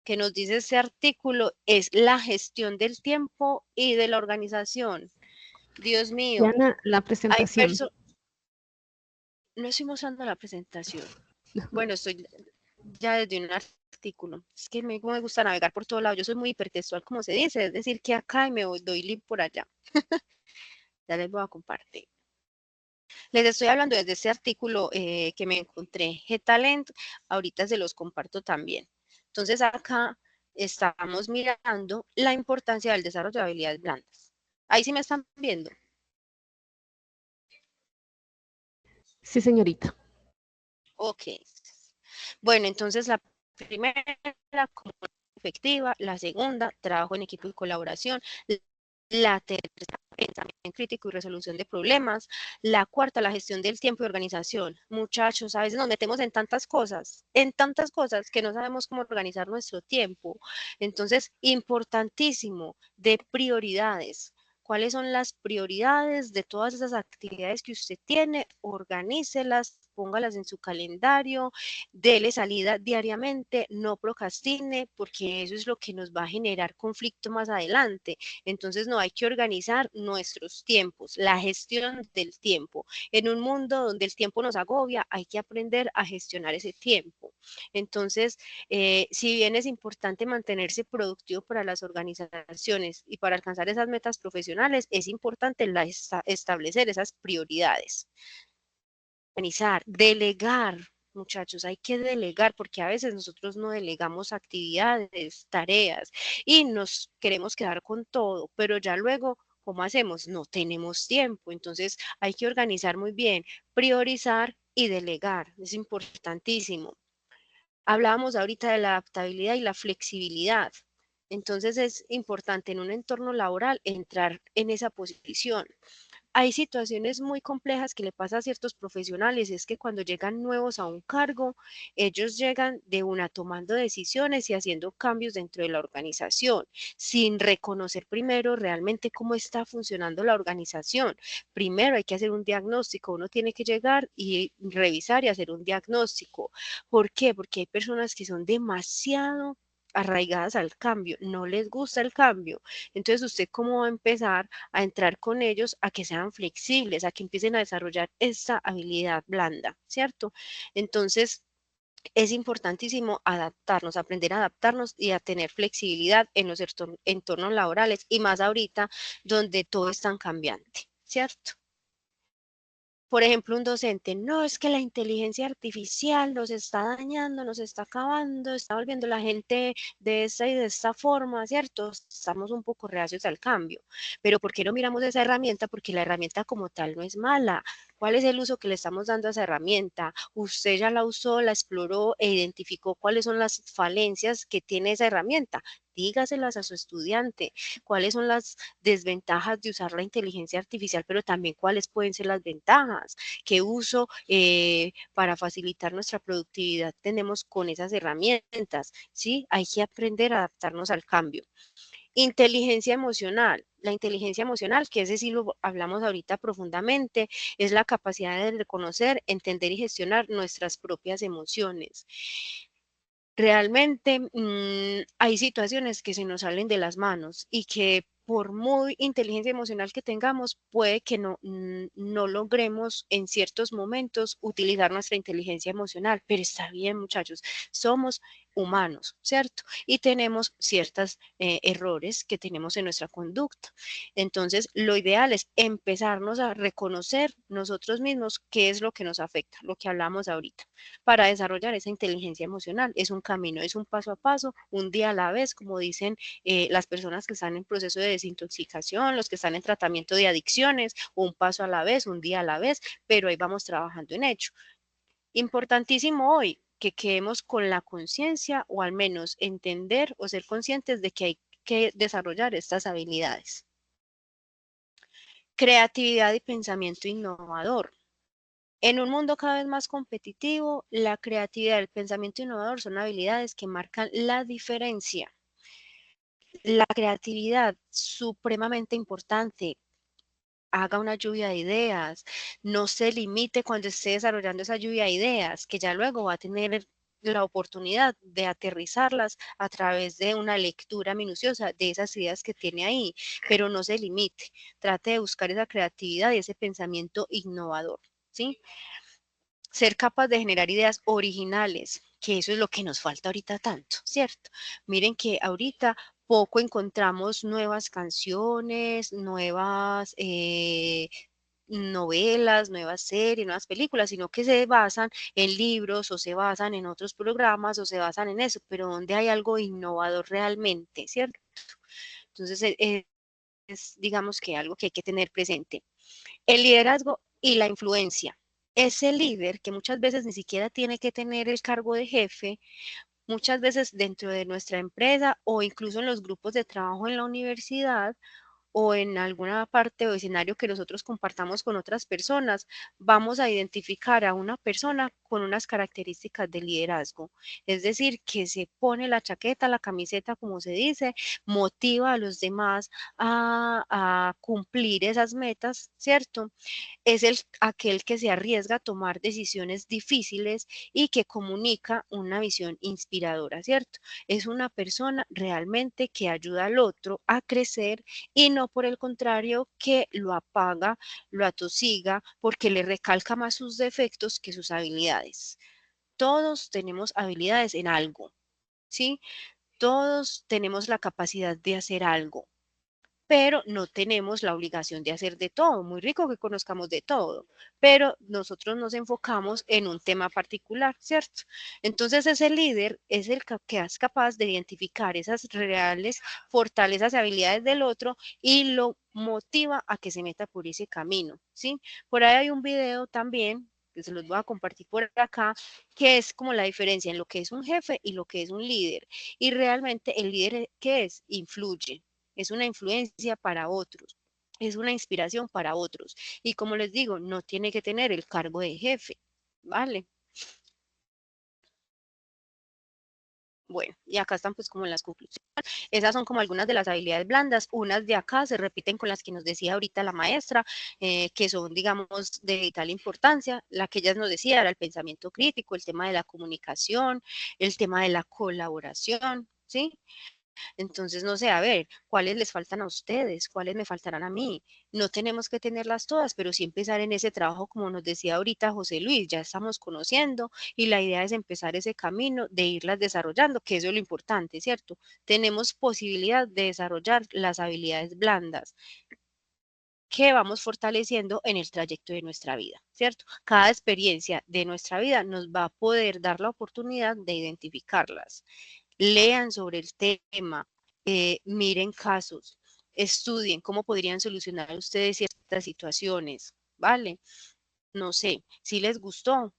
que nos dice este artículo es la gestión del tiempo y de la organización. Dios mío. Diana, la presentación. No estoy mostrando la presentación. Bueno, estoy ya desde un artículo. Es que me gusta navegar por todo lado. Yo soy muy hipertextual, como se dice. Es decir, que acá y me doy link por allá. Ya les voy a compartir. Les estoy hablando desde este artículo que me encontré, G-Talent. Ahorita se los comparto también. Entonces, acá estamos mirando la importancia del desarrollo de habilidades blandas. Ahí sí me están viendo. Sí, señorita. Ok. Bueno, entonces la primera, comunicación efectiva; la segunda, trabajo en equipo y colaboración; la tercera, pensamiento crítico y resolución de problemas; la cuarta, la gestión del tiempo y organización. Muchachos, a veces nos metemos en tantas cosas que no sabemos cómo organizar nuestro tiempo. Entonces, importantísimo, de prioridades. ¿Cuáles son las prioridades de todas esas actividades que usted tiene? Organícelas, póngalas en su calendario, dele salida diariamente, no procrastine, porque eso es lo que nos va a generar conflicto más adelante. Entonces, no, hay que organizar nuestros tiempos, la gestión del tiempo. En un mundo donde el tiempo nos agobia, hay que aprender a gestionar ese tiempo. Entonces, si bien es importante mantenerse productivo para las organizaciones y para alcanzar esas metas profesionales, es importante establecer esas prioridades. Organizar, delegar. muchachos, hay que delegar, porque a veces nosotros no delegamos actividades, tareas, y nos queremos quedar con todo, pero ya luego, ¿cómo hacemos? No tenemos tiempo, entonces hay que organizar muy bien, priorizar y delegar, es importantísimo. Hablábamos ahorita de la adaptabilidad y la flexibilidad. Entonces es importante en un entorno laboral entrar en esa posición. Hay situaciones muy complejas que le pasa a ciertos profesionales, es que cuando llegan nuevos a un cargo, ellos llegan de una tomando decisiones y haciendo cambios dentro de la organización, sin reconocer primero realmente cómo está funcionando la organización. Primero hay que hacer un diagnóstico, uno tiene que llegar y revisar y hacer un diagnóstico. ¿Por qué? Porque hay personas que son demasiado arraigadas al cambio, no les gusta el cambio. Entonces, ¿usted cómo va a empezar a entrar con ellos a que sean flexibles, a que empiecen a desarrollar esta habilidad blanda, ¿cierto? Entonces, es importantísimo adaptarnos, aprender a adaptarnos y a tener flexibilidad en los entornos laborales y más ahorita donde todo es tan cambiante, ¿cierto? Por ejemplo, un docente, no, es que la inteligencia artificial nos está dañando, nos está acabando, está volviendo la gente de esta y de esta forma, ¿cierto? Estamos un poco reacios al cambio, pero ¿por qué no miramos esa herramienta? Porque la herramienta como tal no es mala. ¿Cuál es el uso que le estamos dando a esa herramienta? Usted ya la usó, la exploró e identificó cuáles son las falencias que tiene esa herramienta. Dígaselas a su estudiante, cuáles son las desventajas de usar la inteligencia artificial, pero también cuáles pueden ser las ventajas, qué uso para facilitar nuestra productividad tenemos con esas herramientas, ¿sí? Hay que aprender a adaptarnos al cambio. Inteligencia emocional. La inteligencia emocional, que ese sí lo hablamos ahorita profundamente, es la capacidad de reconocer, entender y gestionar nuestras propias emociones. Realmente hay situaciones que se nos salen de las manos y que por muy inteligencia emocional que tengamos, puede que no logremos en ciertos momentos utilizar nuestra inteligencia emocional, pero está bien, muchachos, somos humanos, ¿cierto? Y tenemos ciertos errores que tenemos en nuestra conducta. Entonces, lo ideal es empezarnos a reconocer nosotros mismos qué es lo que nos afecta, lo que hablamos ahorita para desarrollar esa inteligencia emocional. Es un camino, es un paso a paso, un día a la vez, como dicen las personas que están en proceso de desintoxicación, los que están en tratamiento de adicciones, un paso a la vez, un día a la vez, pero ahí vamos trabajando en ello. Importantísimo hoy que quedemos con la conciencia o al menos entender o ser conscientes de que hay que desarrollar estas habilidades. Creatividad y pensamiento innovador. En un mundo cada vez más competitivo, la creatividad y el pensamiento innovador son habilidades que marcan la diferencia. La creatividad, supremamente importante. Haga una lluvia de ideas, no se limite cuando esté desarrollando esa lluvia de ideas, que ya luego va a tener la oportunidad de aterrizarlas a través de una lectura minuciosa de esas ideas que tiene ahí, pero no se limite, trate de buscar esa creatividad y ese pensamiento innovador, ¿sí? Ser capaz de generar ideas originales, que eso es lo que nos falta ahorita tanto, ¿cierto? Miren que ahorita poco encontramos nuevas canciones, nuevas novelas, nuevas series, nuevas películas, sino que se basan en libros o se basan en otros programas o se basan en eso, pero donde hay algo innovador realmente, ¿cierto? Entonces, es digamos que algo que hay que tener presente. El liderazgo y la influencia. Ese líder que muchas veces ni siquiera tiene que tener el cargo de jefe, muchas veces dentro de nuestra empresa o incluso en los grupos de trabajo en la universidad o en alguna parte o escenario que nosotros compartamos con otras personas, vamos a identificar a una persona con unas características de liderazgo. Es decir, que se pone la chaqueta, la camiseta, como se dice, motiva a los demás a cumplir esas metas, ¿cierto? Es aquel que se arriesga a tomar decisiones difíciles y que comunica una visión inspiradora, ¿cierto? Es una persona realmente que ayuda al otro a crecer y no por el contrario que lo apaga, lo atosiga, porque le recalca más sus defectos que sus habilidades. Todos tenemos habilidades en algo, ¿sí? Todos tenemos la capacidad de hacer algo. pero no tenemos la obligación de hacer de todo. Muy rico que conozcamos de todo, pero nosotros nos enfocamos en un tema particular, ¿cierto? Entonces ese líder es el que es capaz de identificar esas reales fortalezas y habilidades del otro y lo motiva a que se meta por ese camino, ¿sí? Por ahí hay un video también que se los voy a compartir por acá, que es como la diferencia en lo que es un jefe y lo que es un líder. Y realmente el líder, ¿qué es? Influye, es una influencia para otros, es una inspiración para otros. Y como les digo, no tiene que tener el cargo de jefe, ¿vale? Bueno, y acá están pues como las conclusiones. Esas son como algunas de las habilidades blandas. Unas de acá se repiten con las que nos decía ahorita la maestra, que son, digamos, de vital importancia. La que ella nos decía era el pensamiento crítico, el tema de la comunicación, el tema de la colaboración, ¿sí? Entonces, no sé, a ver, ¿cuáles les faltan a ustedes? ¿Cuáles me faltarán a mí? No tenemos que tenerlas todas, pero sí empezar en ese trabajo, como nos decía ahorita José Luis, ya estamos conociendo y la idea es empezar ese camino de irlas desarrollando, que eso es lo importante, ¿cierto? Tenemos posibilidad de desarrollar las habilidades blandas que vamos fortaleciendo en el trayecto de nuestra vida, ¿cierto? Cada experiencia de nuestra vida nos va a poder dar la oportunidad de identificarlas. Lean sobre el tema, miren casos, estudien cómo podrían solucionar ustedes ciertas situaciones, ¿vale? No sé, si les gustó.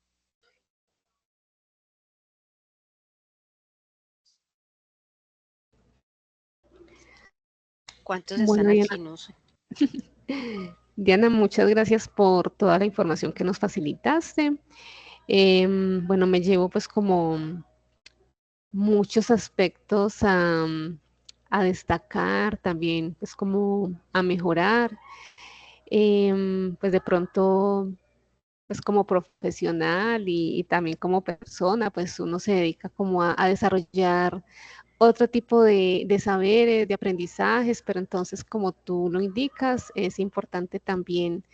¿Cuántos Bueno, están Diana, aquí? No sé. Diana, muchas gracias por toda la información que nos facilitaste. Bueno, me llevo pues como muchos aspectos a destacar, también pues como a mejorar. Pues de pronto, pues como profesional y también como persona, pues uno se dedica como a desarrollar otro tipo de saberes, de aprendizajes, pero entonces como tú lo indicas, es importante también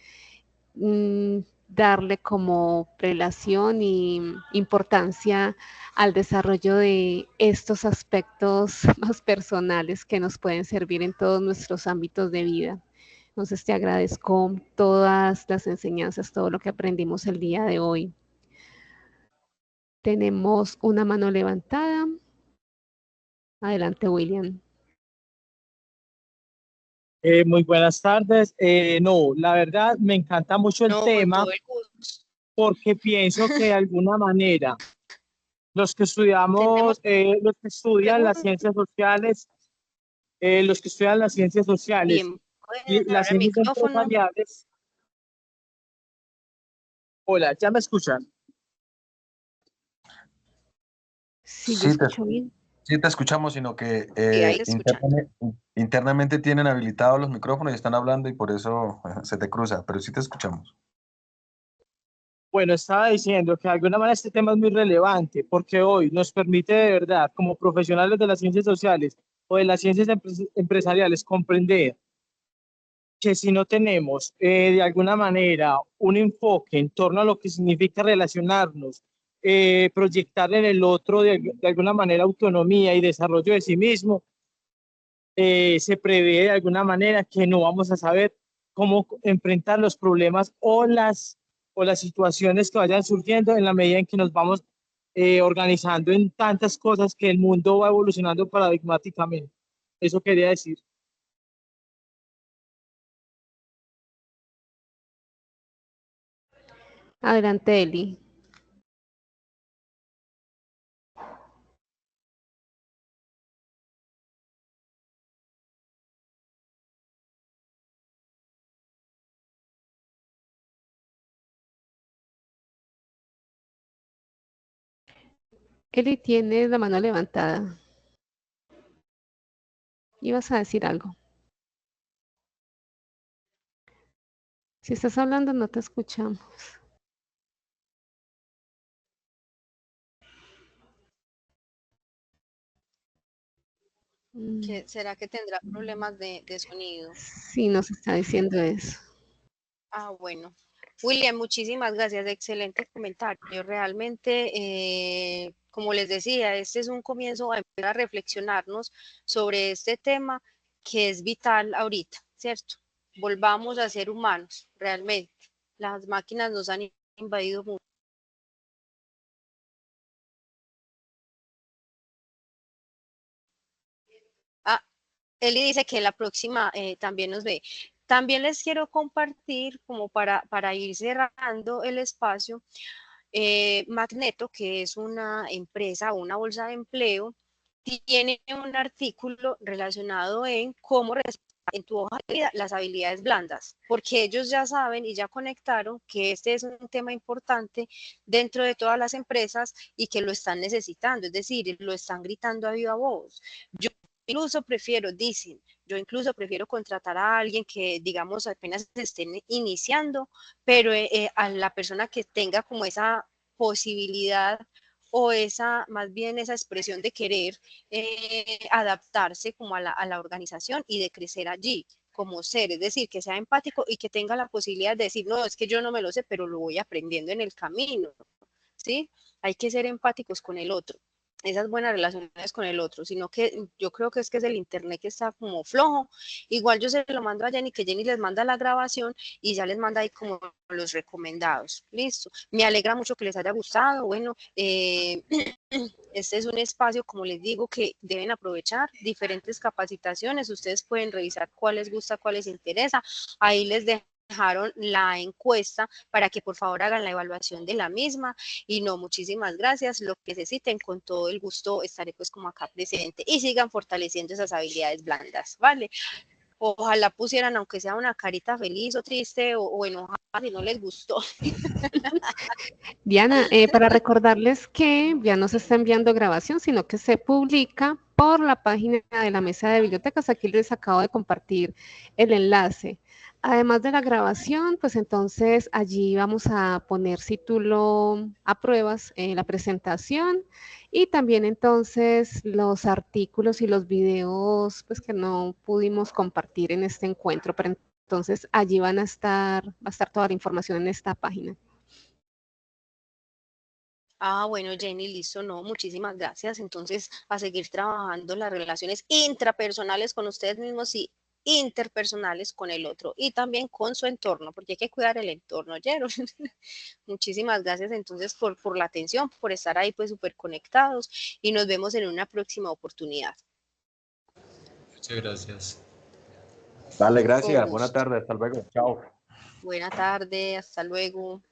darle como prelación y importancia al desarrollo de estos aspectos más personales que nos pueden servir en todos nuestros ámbitos de vida. Entonces te agradezco todas las enseñanzas, todo lo que aprendimos el día de hoy. Tenemos una mano levantada. Adelante, William. Muy buenas tardes. No, la verdad me encanta mucho el No, con tema todo el gusto. porque pienso que de alguna manera los que Tenemos los que estudian las preguntas. ciencias sociales, los que estudian las ciencias sociales Bien, pueden y cerrar las el ciencias micrófono. empresariales. Hola, ¿ya me escuchan? Sí, yo Sí, escucho bien. sí te escuchamos, sino que Sí, ahí escuchando. internamente tienen habilitados los micrófonos y están hablando y por eso se te cruza, pero sí te escuchamos. Bueno, estaba diciendo que de alguna manera este tema es muy relevante porque hoy nos permite de verdad, como profesionales de las ciencias sociales o de las ciencias empresariales, comprender que si no tenemos de alguna manera un enfoque en torno a lo que significa relacionarnos, proyectar en el otro de alguna manera autonomía y desarrollo de sí mismo, se prevé de alguna manera que no vamos a saber cómo enfrentar los problemas o las situaciones que vayan surgiendo en la medida en que nos vamos organizando en tantas cosas que el mundo va evolucionando paradigmáticamente. Eso quería decir. Adelante, Eli. Eli tiene la mano levantada. Ibas a decir algo. Si estás hablando, no te escuchamos. ¿Será que tendrá problemas de sonido? Sí, nos está diciendo eso. Ah, bueno. William, muchísimas gracias. Excelente comentario. Realmente, como les decía, este es un comienzo a empezar a reflexionarnos sobre este tema que es vital ahorita, ¿cierto? Volvamos a ser humanos, realmente. Las máquinas nos han invadido mucho. Ah, Eli dice que la próxima también nos ve. También les quiero compartir, como para ir cerrando el espacio, Magneto, que es una empresa o una bolsa de empleo, tiene un artículo relacionado en cómo en tu hoja de vida las habilidades blandas, porque ellos ya saben y ya conectaron que este es un tema importante dentro de todas las empresas y que lo están necesitando, es decir, lo están gritando a viva voz. Yo incluso prefiero, dicen, yo incluso prefiero contratar a alguien que, digamos, apenas estén iniciando, pero a la persona que tenga como esa posibilidad o esa, más bien esa expresión de querer adaptarse como a la organización y de crecer allí como ser, es decir, que sea empático y que tenga la posibilidad de decir, no, es que yo no me lo sé, pero lo voy aprendiendo en el camino, ¿sí? Hay que ser empáticos con el otro, esas buenas relaciones con el otro, sino que yo creo que es el internet que está como flojo. Igual yo se lo mando a Jenny, que Jenny les manda la grabación y ya les manda ahí como los recomendados. Listo. Me alegra mucho que les haya gustado. Bueno, este es un espacio, como les digo, que deben aprovechar diferentes capacitaciones. Ustedes pueden revisar cuál les gusta, cuál les interesa. Ahí les dejaron la encuesta para que por favor hagan la evaluación de la misma. Y no, muchísimas gracias. Lo que necesiten, con todo el gusto estaré pues como acá presente y sigan fortaleciendo esas habilidades blandas, ¿vale? Ojalá pusieran, aunque sea una carita feliz o triste o enojada, si no les gustó. Diana, para recordarles que ya no se está enviando grabación, sino que se publica por la página de la mesa de bibliotecas. Aquí les acabo de compartir el enlace. Además de la grabación, pues entonces allí vamos a poner, si tú lo apruebas, la presentación y también entonces los artículos y los videos pues que no pudimos compartir en este encuentro, pero entonces allí va a estar toda la información en esta página. Bueno, Jenny, listo, no, muchísimas gracias. Entonces, a seguir trabajando las relaciones intrapersonales con ustedes mismos y interpersonales con el otro y también con su entorno, porque hay que cuidar el entorno, ¿oyeron? Muchísimas gracias entonces por la atención, por estar ahí pues súper conectados y nos vemos en una próxima oportunidad. Muchas gracias. Dale, Con gracias. Buena gusto. tarde. Hasta luego. Chao. Buena tarde, hasta luego.